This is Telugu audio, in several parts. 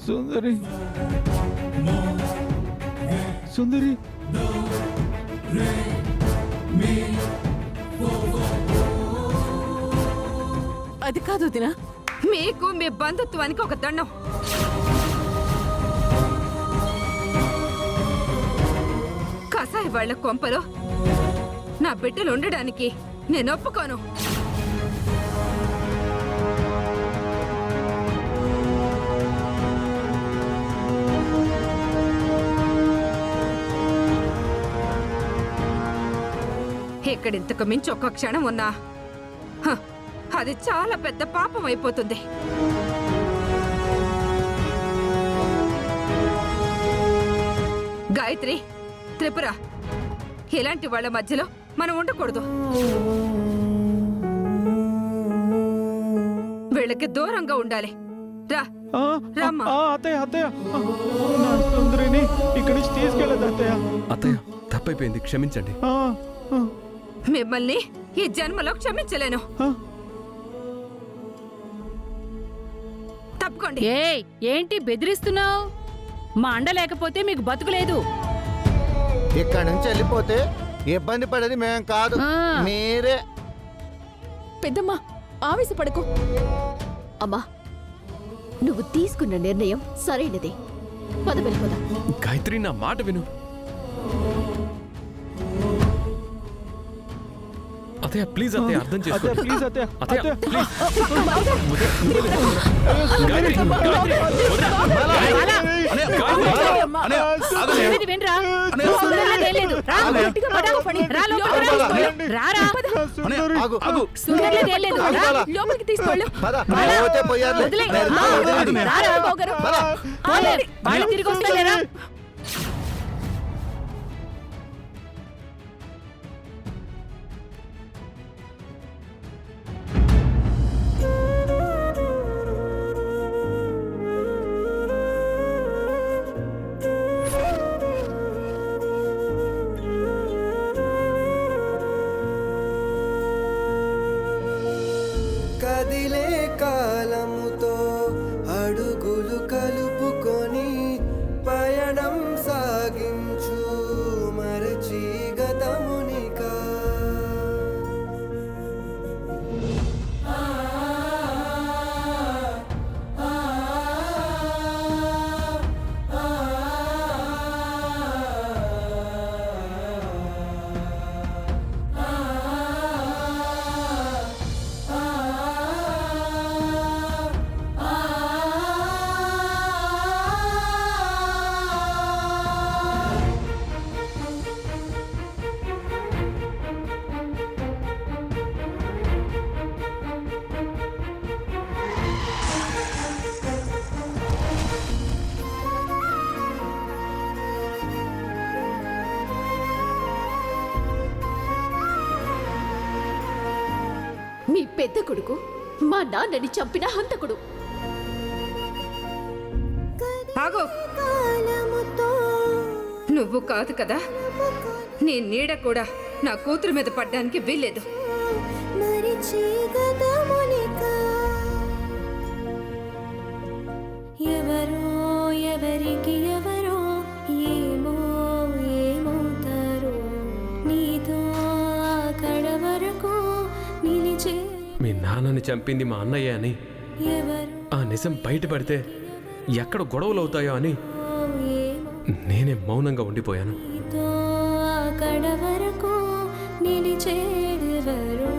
సుందరి సుందరి అది కాదు దినా. మీకు మీ బంధుత్వానికి ఒక దండం. కసాయి వాళ్ల కొంపలో నా బిడ్డలు ఉండడానికి నేను ఒప్పుకోను. ఇక్కడ ఇంతకు మించి ఒక్క క్షణం ఉన్నా అది చాలా పెద్ద పాపం అయిపోతుంది. గాయత్రి, త్రిపుర, ఇలాంటి వాళ్ళ మధ్యలో మనం ఉండకూడదు. వీళ్ళకి దూరంగా ఉండాలి. రా రామ్మా. అత్తయ్య అత్తయ్య, నా సుందరిని ఇక్కడి నుంచి తీసుకెళ్ళదు అత్తయ్య. అత్తయ్య తప్పైపోయింది, క్షమించండి. మిమ్మల్ని ఈ జన్మలో క్షమించలేను. తప్పుకోండి. ఏంటి బెదిరిస్తున్నావు? మా అండ లేకపోతే మీకు బతుకులేదు. ఇక్కడ నుంచి వెళ్ళిపోతే ఇబ్బంది పడేది మేం కాదు, మీరే. పెద్దమ్మా ఆవేశపడకు. అమ్మా, నువ్వు తీసుకున్న నిర్ణయం సరైనదే. పద వెళ్ళిపోదా. గాయత్రి నా మాట విను. అత్తయ్య ప్లీజ్, అత్తయ్య అర్థం చేసుకో. ప్లీజ్ అత్తయ్య, అత్తయ్య ప్లీజ్. తిరిగి వస్తలేరా? కదిలే కాలముతో అడుగులు కలుపుకొని పయనం సాగించు మరచి గతమునికా. మీ పెద్ద కొడుకు మా నాన్నని చంపిన హంతకుడు. ఆగు. నువ్వు కాదు కదా, నీ నీడ కూడా నా కూతురు మీద పడ్డానికి వీల్లేదు. ఎవరో ఎవరికి ఎవరో ఏమో ఏమవుతారో నీతో అక్కడ వరకు నిలిచే. మీ నాన్నని చంపింది మా అన్నయ్య అని ఆ నిజం బయటపడితే ఎక్కడ గొడవలు అవుతాయో అని నేనే మౌనంగా ఉండిపోయాను. అక్కడ వరకు నిలిచేదెవరో.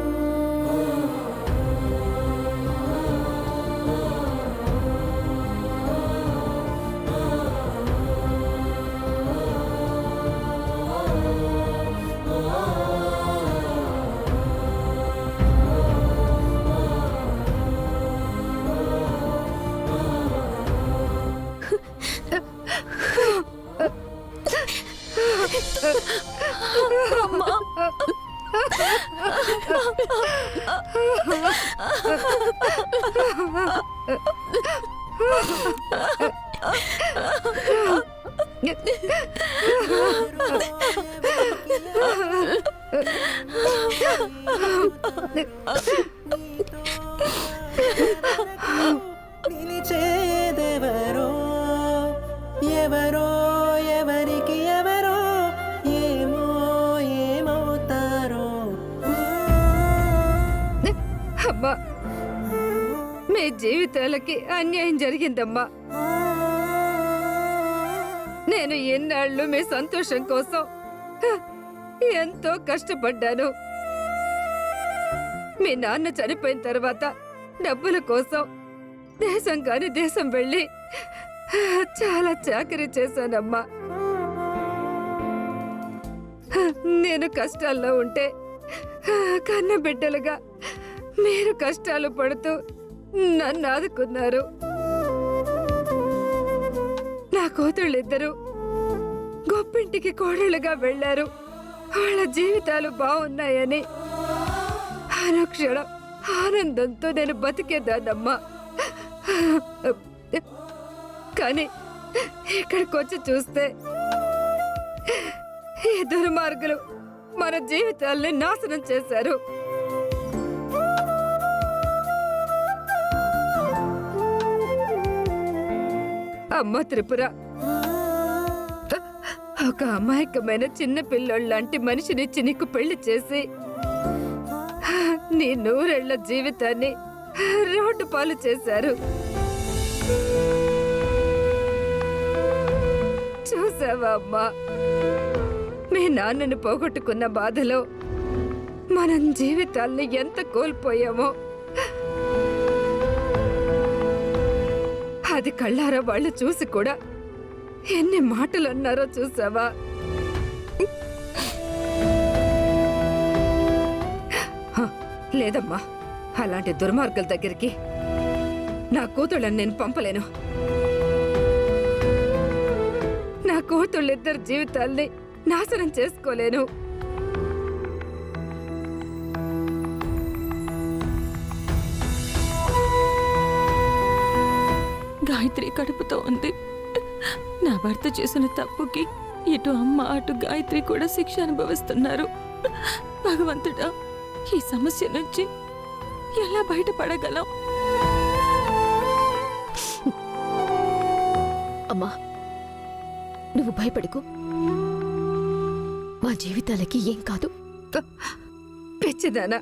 నిలిచేదెవరో జీవితాలకి అన్యాయం జరిగిందమ్మా. నేను ఎన్నాళ్ళు మీ సంతోషం కోసం ఎంతో కష్టపడ్డాను. మీ నాన్న చనిపోయిన తర్వాత డబ్బుల కోసం దేశం కాని దేశం వెళ్ళి చాలా చాకరీ చేశానమ్మా. నేను కష్టాల్లో ఉంటే కన్న బిడ్డలుగా మీరు కష్టాలు పడుతూ నన్ను ఆదుకున్నారు. నా కూతుళ్ళిద్దరూ గొప్పింటికి కోడళ్ళుగా వెళ్లారు. వాళ్ళ జీవితాలు బాగున్నాయని అనుక్షణం ఆనందంతో నేను బతికేదాన్నమ్మా. కానీ ఇక్కడికి వచ్చి చూస్తే ఈ దుర్మార్గులు మన జీవితాల్ని నాశనం చేశారు. అమ్మ త్రిపుర, ఒక అమాయకమైన చిన్న పిల్లోళ్ళంటి మనిషినిచ్చి నీకు పెళ్లి చేసి నీ 100 ఏళ్ల జీవితాన్ని రోడ్డు పాలు చేశారు. చూసావా అమ్మా, మీ నాన్నను పోగొట్టుకున్న బాధలో మనం జీవితాల్ని ఎంత కోల్పోయామో అది కళ్ళారా వాళ్ళు చూసి కూడా ఎన్ని మాటలు అన్నారో చూసావా? లేదమ్మా, అలాంటి దుర్మార్గుల దగ్గరికి నా కూతుళ్ళని నేను పంపలేను. నా కూతుళ్ళిద్దరి జీవితాల్ని నాశనం చేసుకోలేను. గాయత్రి కడుపుతో ఉంది. నా భర్త చేసిన తప్పుకి ఇటు అమ్మ అటు గాయత్రి కూడా శిక్ష అనుభవిస్తున్నారు. భగవంతుడా, ఈ సమస్య నుంచి ఎలా బయటపడగలం? అమ్మా, నువ్వు భయపడకు. మా జీవితాలకి ఏం కాదు. పిచ్చిదానా,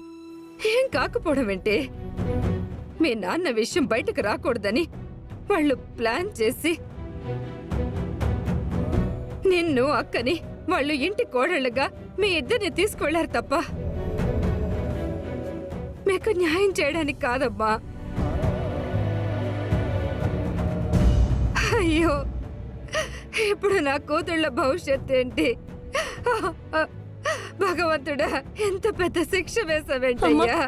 ఏం కాకపోవడం ఏంటి? మీ నాన్న విషయం బయటకు రాకూడదని వాళ్ళు ప్లాన్ చేసి నిన్ను అక్కని వాళ్ళు ఇంటి కోడళ్ళగా మీ ఇద్దరిని తీసుకువెళ్లారు తప్ప మీకు న్యాయం చేయడానికి కాదమ్మా. అయ్యో, ఇప్పుడు నా కూతుళ్ళ భవిష్యత్తు ఏంటి? భగవంతుడా, ఎంత పెద్ద శిక్ష వేసావేంటయ్యా?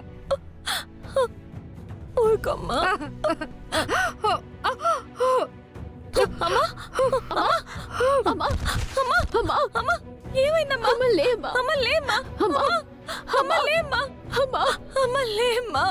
ఊరుకోమ్మా. ఏమైందమ్మా? లేమ్మా. అమ్మ లేమ్మా. అమ్మా. అమ్మ లేమ్మా. అమ్మా. అమ్మ లేమ్మా.